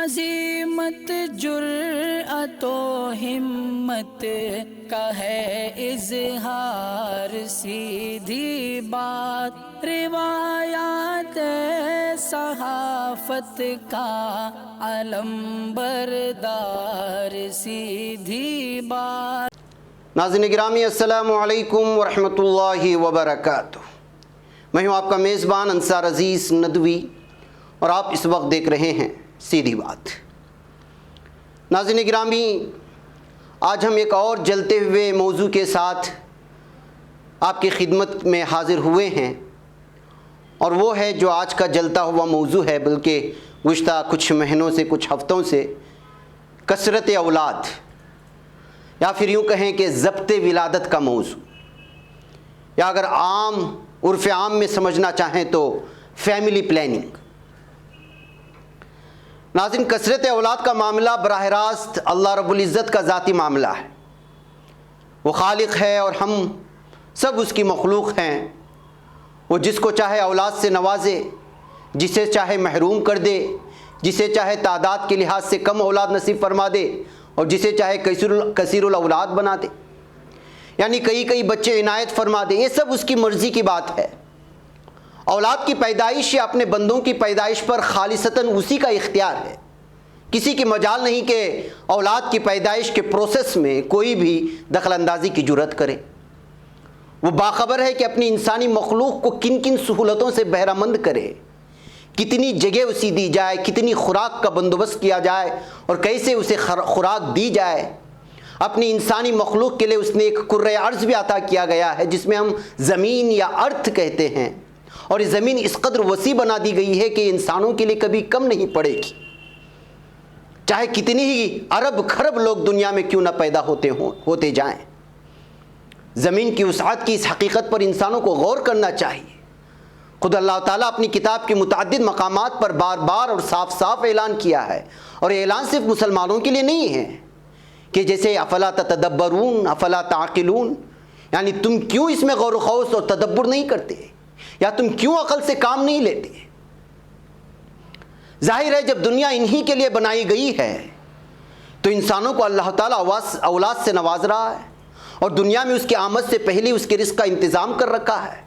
عزیمت جرأت و ہمت کا ہے اظہار، سیدھی بات روایات صحافت کا علم بردار، سیدھی بات۔ ناظرین گرامی السلام علیکم ورحمۃ اللہ وبرکاتہ۔ میں ہوں آپ کا میزبان انصار عزیز ندوی اور آپ اس وقت دیکھ رہے ہیں سیدھی بات۔ ناظرین گرامی، آج ہم ایک اور جلتے ہوئے موضوع کے ساتھ آپ کی خدمت میں حاضر ہوئے ہیں، اور وہ ہے جو آج کا جلتا ہوا موضوع ہے، بلکہ گزشتہ کچھ مہینوں سے، کچھ ہفتوں سے، کثرت اولاد، یا پھر یوں کہیں کہ ضبط ولادت کا موضوع، یا اگر عرف عام میں سمجھنا چاہیں تو فیملی پلاننگ۔ ناظرین، کثرت اولاد کا معاملہ براہ راست اللہ رب العزت کا ذاتی معاملہ ہے۔ وہ خالق ہے اور ہم سب اس کی مخلوق ہیں۔ وہ جس کو چاہے اولاد سے نوازے، جسے چاہے محروم کر دے، جسے چاہے تعداد کے لحاظ سے کم اولاد نصیب فرما دے، اور جسے چاہے کثیر الاولاد بنا دے، یعنی کئی بچے عنایت فرما دے۔ یہ سب اس کی مرضی کی بات ہے۔ اولاد کی پیدائش یا اپنے بندوں کی پیدائش پر خالصتاً اسی کا اختیار ہے۔ کسی کی مجال نہیں کہ اولاد کی پیدائش کے پروسیس میں کوئی بھی دخل اندازی کی جرات کرے۔ وہ باخبر ہے کہ اپنی انسانی مخلوق کو کن کن سہولتوں سے بہرہ مند کرے، کتنی جگہ اسے دی جائے، کتنی خوراک کا بندوبست کیا جائے، اور کیسے اسے خوراک دی جائے۔ اپنی انسانی مخلوق کے لیے اس نے ایک کرۂ ارض بھی عطا کیا گیا ہے، جس میں ہم زمین یا ارتھ کہتے ہیں، اور یہ زمین اس قدر وسیع بنا دی گئی ہے کہ انسانوں کے لیے کبھی کم نہیں پڑے گی، چاہے کتنی ہی ارب کھرب لوگ دنیا میں کیوں نہ پیدا ہوتے جائیں۔ زمین کی وسعت کی اس حقیقت پر انسانوں کو غور کرنا چاہیے۔ خود اللہ تعالیٰ اپنی کتاب کے متعدد مقامات پر بار بار اور صاف صاف اعلان کیا ہے، اور یہ اعلان صرف مسلمانوں کے لیے نہیں ہے، کہ جیسے افلا تتدبرون افلا تعقلون، یعنی تم کیوں اس میں غور و خوض اور تدبر نہیں کرتے، یا تم کیوں عقل سے کام نہیں لیتے۔ ظاہر ہے جب دنیا انہی کے لیے بنائی گئی ہے تو انسانوں کو اللہ تعالیٰ اولاد سے نواز رہا ہے، اور دنیا میں اس کی آمد سے پہلے اس کے رزق کا انتظام کر رکھا ہے۔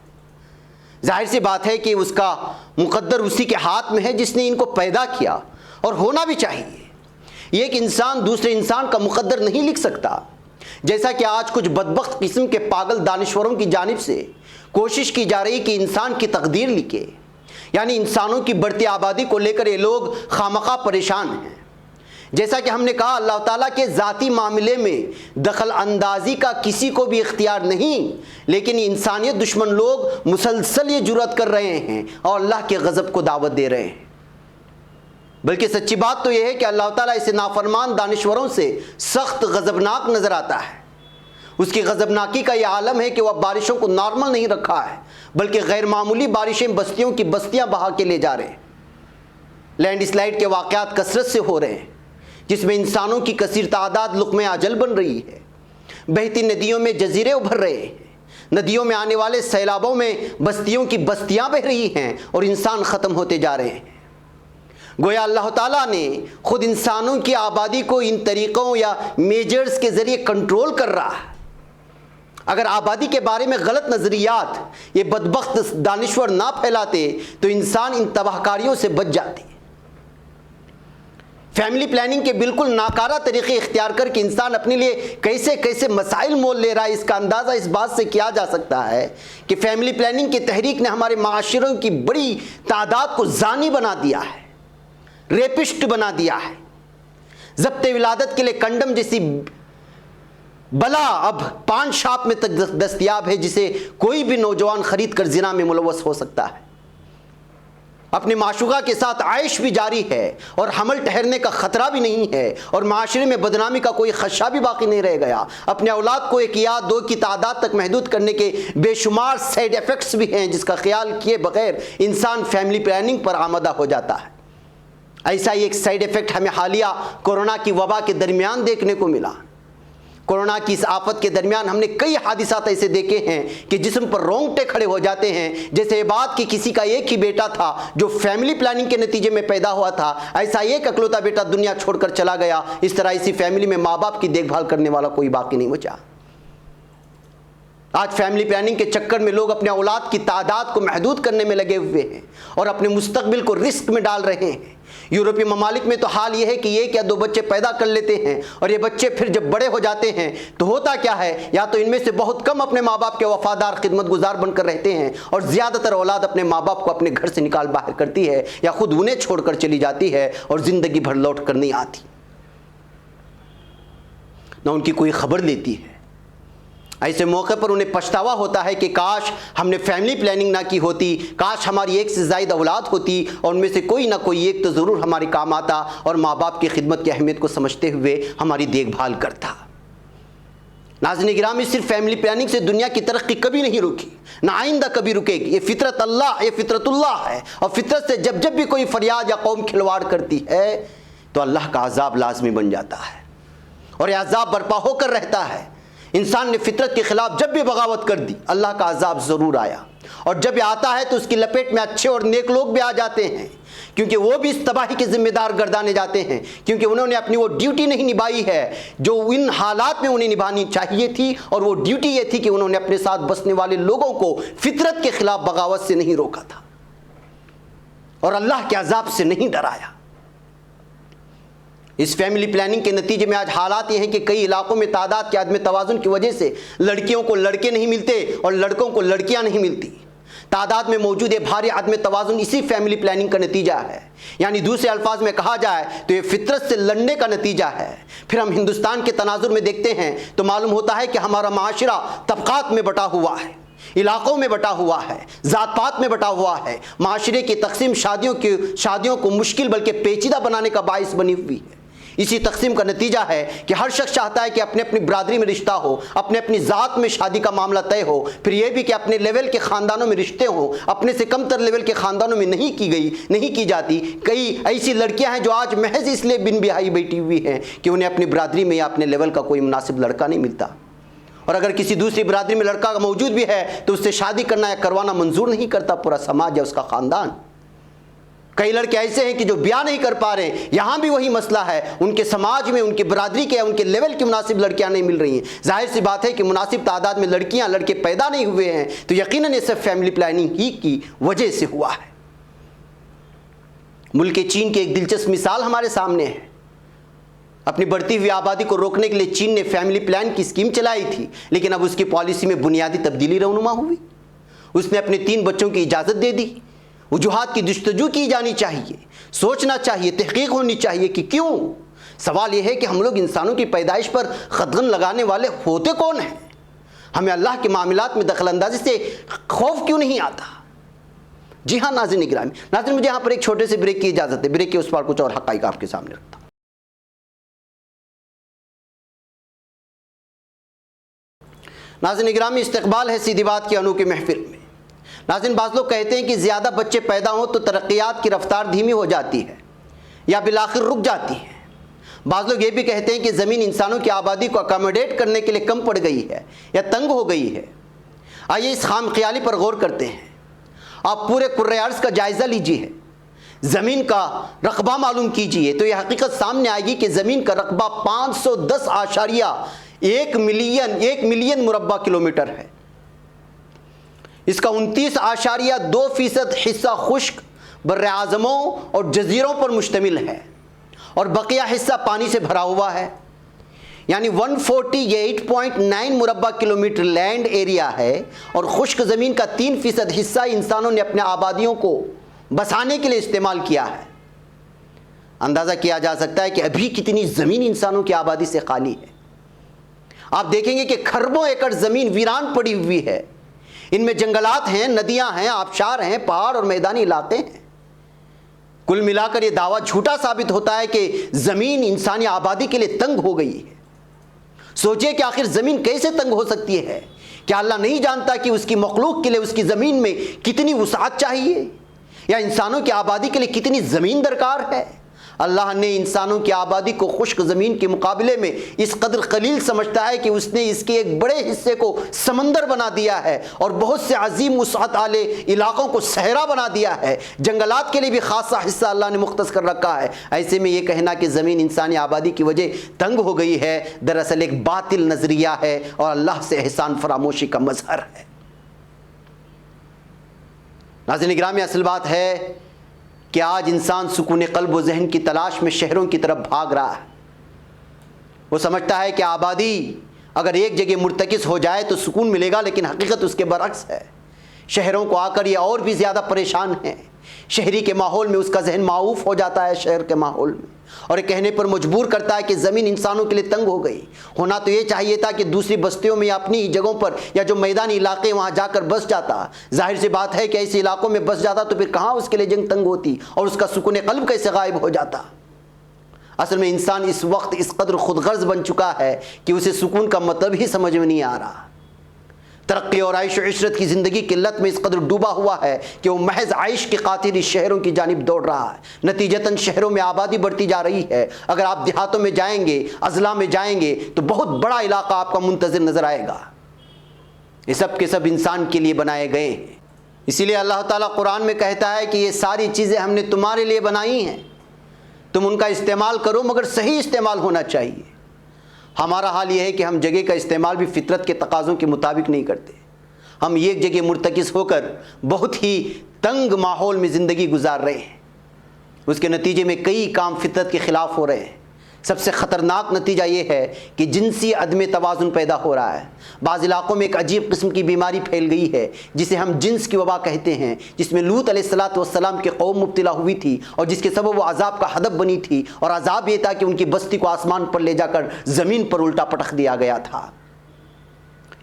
ظاہر سی بات ہے کہ اس کا مقدر اسی کے ہاتھ میں ہے جس نے ان کو پیدا کیا، اور ہونا بھی چاہیے۔ یہ ایک انسان دوسرے انسان کا مقدر نہیں لکھ سکتا، جیسا کہ آج کچھ بدبخت قسم کے پاگل دانشوروں کی جانب سے کوشش کی جا رہی کہ انسان کی تقدیر لکھے، یعنی انسانوں کی بڑھتی آبادی کو لے کر یہ لوگ خامخواہ پریشان ہیں۔ جیسا کہ ہم نے کہا، اللہ تعالیٰ کے ذاتی معاملے میں دخل اندازی کا کسی کو بھی اختیار نہیں، لیکن انسانیت دشمن لوگ مسلسل یہ جرات کر رہے ہیں اور اللہ کے غضب کو دعوت دے رہے ہیں۔ بلکہ سچی بات تو یہ ہے کہ اللہ تعالیٰ اسے نافرمان دانشوروں سے سخت غضبناک نظر آتا ہے۔ اس کی غضبناکی کا یہ عالم ہے کہ وہ اب بارشوں کو نارمل نہیں رکھا ہے، بلکہ غیر معمولی بارشیں بستیوں کی بستیاں بہا کے لے جا رہے ہیں۔ لینڈ سلائیڈ کے واقعات کثرت سے ہو رہے ہیں، جس میں انسانوں کی کثیر تعداد لقمہ اجل بن رہی ہے۔ بہتی ندیوں میں جزیرے ابھر رہے ہیں، ندیوں میں آنے والے سیلابوں میں بستیوں کی بستیاں بہ رہی ہیں، اور انسان ختم ہوتے جا رہے ہیں۔ گویا اللہ تعالیٰ نے خود انسانوں کی آبادی کو ان طریقوں یا میجرز کے ذریعے کنٹرول کر رہا ہے۔ اگر آبادی کے بارے میں غلط نظریات یہ بدبخت دانشور نہ پھیلاتے تو انسان ان تباہ کاریوں سے بچ جاتے۔ فیملی پلاننگ کے بالکل ناکارہ طریقے اختیار کر کے انسان اپنے لیے کیسے مسائل مول لے رہا ہے، اس کا اندازہ اس بات سے کیا جا سکتا ہے کہ فیملی پلاننگ کی تحریک نے ہمارے معاشروں کی بڑی تعداد کو زانی بنا دیا ہے، ریپسٹ بنا دیا ہے۔ ضبط ولادت کے لیے کنڈم جیسی بلا اب پان شاپ میں تک دستیاب ہے، جسے کوئی بھی نوجوان خرید کر زنا میں ملوث ہو سکتا ہے۔ اپنے معشوقہ کے ساتھ عائش بھی جاری ہے، اور حمل ٹھہرنے کا خطرہ بھی نہیں ہے، اور معاشرے میں بدنامی کا کوئی خدشہ بھی باقی نہیں رہ گیا۔ اپنے اولاد کو 1 یا 2 کی تعداد تک محدود کرنے کے بے شمار سائیڈ ایفیکٹس بھی ہیں، جس کا خیال کیے بغیر انسان فیملی پلاننگ پر آمادہ ہو جاتا ہے۔ ایسا ہی ایک سائیڈ ایفیکٹ ہمیں حالیہ کورونا کی وبا کے درمیان دیکھنے کو ملا۔ کورونا کی اس آفت کے درمیان ہم نے کئی حادثات ایسے دیکھے ہیں کہ جسم پر رونگٹے کھڑے ہو جاتے ہیں، جیسے یہ بات کہ کسی کا ایک ہی بیٹا تھا جو فیملی پلاننگ کے نتیجے میں پیدا ہوا تھا، ایسا ایک اکلوتا بیٹا دنیا چھوڑ کر چلا گیا، اس طرح اسی فیملی میں ماں باپ کی دیکھ بھال کرنے والا کوئی باقی نہیں بچا۔ آج فیملی پلاننگ کے چکر میں لوگ اپنے اولاد کی تعداد کو محدود کرنے میں لگے ہوئے ہیں اور اپنے مستقبل کو رسک میں ڈال رہے ہیں۔ یورپی ممالک میں تو حال یہ ہے کہ ایک یا دو بچے پیدا کر لیتے ہیں، اور یہ بچے پھر جب بڑے ہو جاتے ہیں تو ہوتا کیا ہے، یا تو ان میں سے بہت کم اپنے ماں باپ کے وفادار خدمت گزار بن کر رہتے ہیں، اور زیادہ تر اولاد اپنے ماں باپ کو اپنے گھر سے نکال باہر کرتی ہے یا خود انہیں چھوڑ کر چلی جاتی ہے اور زندگی بھر لوٹ کر نہیں آتی، نہ ان کی کوئی خبر لیتی ہے۔ ایسے موقع پر انہیں پچھتاوا ہوتا ہے کہ کاش ہم نے فیملی پلاننگ نہ کی ہوتی، کاش ہماری ایک سے زائد اولاد ہوتی اور ان میں سے کوئی نہ کوئی ایک تو ضرور ہمارے کام آتا اور ماں باپ کی خدمت کی اہمیت کو سمجھتے ہوئے ہماری دیکھ بھال کرتا۔ ناظرین گرامی، صرف فیملی پلاننگ سے دنیا کی ترقی کبھی نہیں رکی، نہ آئندہ کبھی رکے گی۔ یہ فطرت اللہ ہے، اور فطرت سے جب جب بھی کوئی فریاد یا قوم کھلواڑ کرتی ہے تو اللہ کا عذاب لازمی بن جاتا ہے، اور یہ عذاب برپا ہو کر رہتا ہے۔ انسان نے فطرت کے خلاف جب بھی بغاوت کر دی، اللہ کا عذاب ضرور آیا، اور جب یہ آتا ہے تو اس کی لپیٹ میں اچھے اور نیک لوگ بھی آ جاتے ہیں، کیونکہ وہ بھی اس تباہی کے ذمہ دار گردانے جاتے ہیں، کیونکہ انہوں نے اپنی وہ ڈیوٹی نہیں نبھائی ہے جو ان حالات میں انہیں نبھانی چاہیے تھی، اور وہ ڈیوٹی یہ تھی کہ انہوں نے اپنے ساتھ بسنے والے لوگوں کو فطرت کے خلاف بغاوت سے نہیں روکا تھا اور اللہ کے عذاب سے نہیں ڈرایا۔ اس فیملی پلاننگ کے نتیجے میں آج حالات یہ ہیں کہ کئی علاقوں میں تعداد کے عدم توازن کی وجہ سے لڑکیوں کو لڑکے نہیں ملتے اور لڑکوں کو لڑکیاں نہیں ملتی۔ تعداد میں موجود یہ بھاری عدم توازن اسی فیملی پلاننگ کا نتیجہ ہے، یعنی دوسرے الفاظ میں کہا جائے تو یہ فطرت سے لڑنے کا نتیجہ ہے۔ پھر ہم ہندوستان کے تناظر میں دیکھتے ہیں تو معلوم ہوتا ہے کہ ہمارا معاشرہ طبقات میں بٹا ہوا ہے، علاقوں میں بٹا ہوا ہے، ذات پات میں بٹا ہوا ہے۔ معاشرے کی تقسیم شادیوں کو مشکل بلکہ پیچیدہ بنانے کا باعث بنی ہوئی ہے۔ اسی تقسیم کا نتیجہ ہے کہ ہر شخص چاہتا ہے کہ اپنے اپنی برادری میں رشتہ ہو، اپنی ذات میں شادی کا معاملہ طے ہو، پھر یہ بھی کہ اپنے لیول کے خاندانوں میں رشتے ہوں، اپنے سے کم تر لیول کے خاندانوں میں نہیں کی جاتی۔ کئی ایسی لڑکیاں ہیں جو آج محض اس لیے بن بیاہی بیٹھی ہوئی ہیں کہ انہیں اپنی برادری میں یا اپنے لیول کا کوئی مناسب لڑکا نہیں ملتا، اور اگر کسی دوسری برادری میں لڑکا موجود بھی ہے تو اس سے شادی کرنا یا کروانا منظور نہیں کرتا پورا سماج یا اس کا خاندان۔ کئی لڑکے ایسے ہیں کہ جو بیاہ نہیں کر پا رہے، یہاں بھی وہی مسئلہ ہے، ان کے سماج میں ان کے برادری کے ان کے لیول کی مناسب لڑکیاں نہیں مل رہی ہیں۔ ظاہر سی بات ہے کہ مناسب تعداد میں لڑکے پیدا نہیں ہوئے ہیں تو یقیناً یہ سب فیملی پلاننگ ہی کی وجہ سے ہوا ہے۔ ملک چین کی ایک دلچسپ مثال ہمارے سامنے ہے۔ اپنی بڑھتی ہوئی آبادی کو روکنے کے لیے چین نے فیملی پلان کی اسکیم چلائی تھی، لیکن اب اس کی پالیسی میں بنیادی تبدیلی رونما ہوئی۔ اس نے اپنے 3 بچوں کی اجازت دے دی۔ وجوہات کی جستجو کی جانی چاہیے، سوچنا چاہیے، تحقیق ہونی چاہیے کہ کیوں۔ سوال یہ ہے کہ ہم لوگ انسانوں کی پیدائش پر قدغن لگانے والے ہوتے کون ہیں؟ ہمیں اللہ کے معاملات میں دخل اندازی سے خوف کیوں نہیں آتا؟ جی ہاں ناظرین گرامی، مجھے یہاں پر ایک چھوٹے سے بریک کی اجازت ہے۔ بریک کے اس پار کچھ اور حقائق آپ کے سامنے رکھتا ہوں۔ ناظرین گرامی، استقبال ہے سیدھی بات کی انوکھی محفل میں۔ ناظرین، بعض لوگ کہتے ہیں کہ زیادہ بچے پیدا ہوں تو ترقیات کی رفتار دھیمی ہو جاتی ہے یا بالآخر رک جاتی ہے۔ بعض لوگ یہ بھی کہتے ہیں کہ زمین انسانوں کی آبادی کو اکاموڈیٹ کرنے کے لیے کم پڑ گئی ہے یا تنگ ہو گئی ہے۔ آئیے اس خام خیالی پر غور کرتے ہیں۔ آپ پورے کرۂ ارض کا جائزہ لیجیے، زمین کا رقبہ معلوم کیجیے تو یہ حقیقت سامنے آئے گی کہ زمین کا رقبہ 510.1 ملین مربع کلومیٹر ہے۔ اس کا 29.2% حصہ خشک براعظموں اور جزیروں پر مشتمل ہے اور بقیہ حصہ پانی سے بھرا ہوا ہے، یعنی 148.9 مربع کلومیٹر لینڈ ایریا ہے، اور خشک زمین کا 3% حصہ انسانوں نے اپنے آبادیوں کو بسانے کے لیے استعمال کیا ہے۔ اندازہ کیا جا سکتا ہے کہ ابھی کتنی زمین انسانوں کی آبادی سے خالی ہے۔ آپ دیکھیں گے کہ کھربوں ایکڑ زمین ویران پڑی ہوئی ہے۔ ان میں جنگلات ہیں، ندیاں ہیں، آبشار ہیں، پہاڑ اور میدانی علاقے ہیں۔ کل ملا کر یہ دعویٰ جھوٹا ثابت ہوتا ہے کہ زمین انسانی آبادی کے لیے تنگ ہو گئی ہے۔ سوچئے کہ آخر زمین کیسے تنگ ہو سکتی ہے؟ کیا اللہ نہیں جانتا کہ اس کی مخلوق کے لیے اس کی زمین میں کتنی وسعت چاہیے، یا انسانوں کی آبادی کے لیے کتنی زمین درکار ہے؟ اللہ نے انسانوں کی آبادی کو خشک زمین کے مقابلے میں اس قدر قلیل سمجھتا ہے کہ اس نے اس کے ایک بڑے حصے کو سمندر بنا دیا ہے اور بہت سے عظیم وسعت والے علاقوں کو صحرا بنا دیا ہے. جنگلات کے لیے بھی خاصا حصہ اللہ نے مختص کر رکھا ہے. ایسے میں یہ کہنا کہ زمین انسانی آبادی کی وجہ تنگ ہو گئی ہے دراصل ایک باطل نظریہ ہے اور اللہ سے احسان فراموشی کا مظہر ہے. ناظرین گرامی، اصل بات ہے کہ آج انسان سکون قلب و ذہن کی تلاش میں شہروں کی طرف بھاگ رہا ہے. وہ سمجھتا ہے کہ آبادی اگر ایک جگہ مرتکز ہو جائے تو سکون ملے گا، لیکن حقیقت اس کے برعکس ہے. شہروں کو آ کر یہ اور بھی زیادہ پریشان ہیں. شہری کے ماحول میں اس کا ذہن معاوف ہو جاتا ہے شہر کے ماحول میں، اور یہ کہنے پر مجبور کرتا ہے کہ زمین انسانوں کے لیے تنگ ہو گئی. ہونا تو یہ چاہیے تھا کہ دوسری بستیوں میں یا اپنی ہی جگہوں پر یا جو میدانی علاقے وہاں جا کر بس جاتا. ظاہر سی بات ہے کہ ایسے علاقوں میں بس جاتا تو پھر کہاں اس کے لیے جنگ تنگ ہوتی اور اس کا سکون قلب کیسے غائب ہو جاتا. اصل میں انسان اس وقت اس قدر خود غرض بن چکا ہے کہ اسے سکون کا مطلب ہی سمجھ میں نہیں آ رہا. ترقی اور عیش و عشرت کی زندگی کی لت میں اس قدر ڈوبا ہوا ہے کہ وہ محض عیش کے قاتل اس شہروں کی جانب دوڑ رہا ہے. نتیجتاً شہروں میں آبادی بڑھتی جا رہی ہے. اگر آپ دیہاتوں میں جائیں گے، اضلاع میں جائیں گے تو بہت بڑا علاقہ آپ کا منتظر نظر آئے گا. یہ سب کے سب انسان کے لیے بنائے گئے ہیں. اسی لیے اللہ تعالیٰ قرآن میں کہتا ہے کہ یہ ساری چیزیں ہم نے تمہارے لیے بنائی ہیں، تم ان کا استعمال کرو، مگر صحیح استعمال ہونا چاہیے. ہمارا حال یہ ہے کہ ہم جگہ کا استعمال بھی فطرت کے تقاضوں کے مطابق نہیں کرتے. ہم ایک جگہ مرتکز ہو کر بہت ہی تنگ ماحول میں زندگی گزار رہے ہیں. اس کے نتیجے میں کئی کام فطرت کے خلاف ہو رہے ہیں. سب سے خطرناک نتیجہ یہ ہے کہ جنسی عدم توازن پیدا ہو رہا ہے. بعض علاقوں میں ایک عجیب قسم کی بیماری پھیل گئی ہے جسے ہم جنس کی وبا کہتے ہیں، جس میں لوط علیہ السلام کی قوم مبتلا ہوئی تھی اور جس کے سبب وہ عذاب کا ہدف بنی تھی. اور عذاب یہ تھا کہ ان کی بستی کو آسمان پر لے جا کر زمین پر الٹا پٹخ دیا گیا تھا.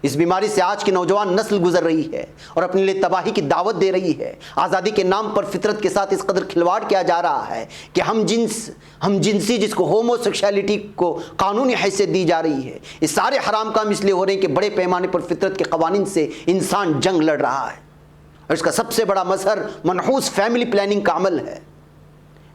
اس بیماری سے آج کی نوجوان نسل گزر رہی ہے اور اپنے لیے تباہی کی دعوت دے رہی ہے. آزادی کے نام پر فطرت کے ساتھ اس قدر کھلواڑ کیا جا رہا ہے کہ ہم جنسی جس کو ہومو سیکشولیٹی کو قانونی حیثیت دی جا رہی ہے، یہ سارے حرام کام اس لیے ہو رہے ہیں کہ بڑے پیمانے پر فطرت کے قوانین سے انسان جنگ لڑ رہا ہے. اور اس کا سب سے بڑا مظہر منحوس فیملی پلاننگ کا عمل ہے.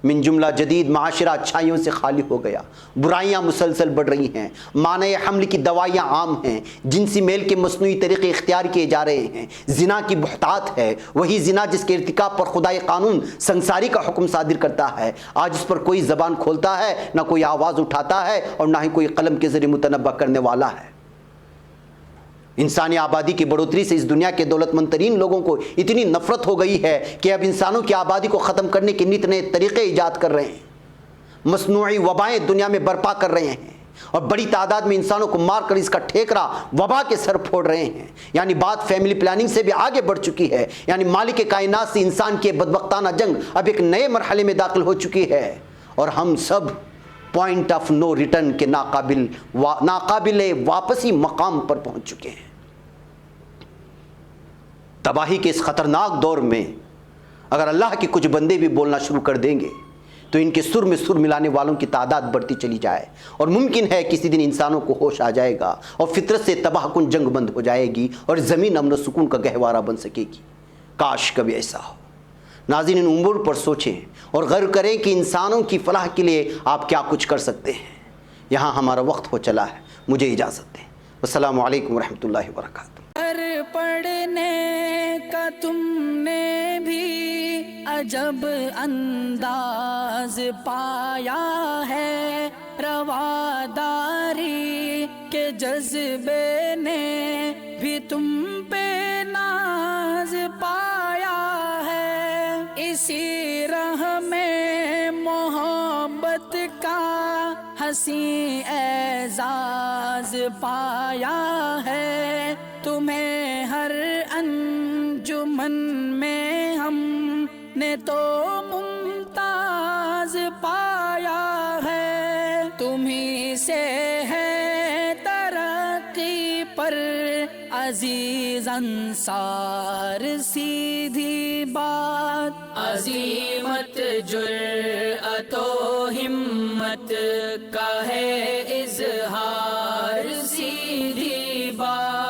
من جملہ جدید معاشرہ اچھائیوں سے خالی ہو گیا. برائیاں مسلسل بڑھ رہی ہیں. مانع حمل کی دوائیاں عام ہیں. جنسی میل کے مصنوعی طریقے اختیار کیے جا رہے ہیں. زنا کی بہتات ہے، وہی زنا جس کے ارتکاب پر خدائے قانون سنساری کا حکم صادر کرتا ہے. آج اس پر کوئی زبان کھولتا ہے، نہ کوئی آواز اٹھاتا ہے اور نہ ہی کوئی قلم کے ذریعے متنبہ کرنے والا ہے. انسانی آبادی کی بڑھوتری سے اس دنیا کے دولت مند ترین لوگوں کو اتنی نفرت ہو گئی ہے کہ اب انسانوں کی آبادی کو ختم کرنے کے نت نئے طریقے ایجاد کر رہے ہیں. مصنوعی وبائیں دنیا میں برپا کر رہے ہیں اور بڑی تعداد میں انسانوں کو مار کر اس کا ٹھیکرا وبا کے سر پھوڑ رہے ہیں. یعنی بات فیملی پلاننگ سے بھی آگے بڑھ چکی ہے. یعنی مالک کائنات سے انسان کی بدبختانہ جنگ اب ایک نئے مرحلے میں داخل ہو چکی ہے اور ہم سب پوائنٹ آف نو ریٹرن کے ناقابل واپسی مقام پر پہنچ چکے ہیں. تباہی کے اس خطرناک دور میں اگر اللہ کے کچھ بندے بھی بولنا شروع کر دیں گے تو ان کے سر میں سر ملانے والوں کی تعداد بڑھتی چلی جائے اور ممکن ہے کسی دن انسانوں کو ہوش آ جائے گا اور فطرت سے تباہ کن جنگ بند ہو جائے گی اور زمین امن و سکون کا گہوارہ بن سکے گی. کاش کبھی ایسا ہو. ناظرین، ان امور پر سوچیں اور غور کریں کہ انسانوں کی فلاح کے لیے آپ کیا کچھ کر سکتے ہیں. یہاں ہمارا وقت ہو چلا ہے، مجھے اجازت دیں. السلام علیکم ورحمۃ اللہ وبرکاتہ. پڑھنے کا تم نے بھی عجب انداز پایا ہے، رواداری کے جذبے نے بھی تم پہ ناز پایا ہے. اسی راہ میں محبت کا حسین اعزاز پایا ہے. تمہیں ہر انجمن میں ہم نے تو ممتاز پایا ہے. تمہیں سے ہے ترقی پر عزیز انصار، سیدھی بات عظیمت جرأت و ہمت کا ہے اظہار.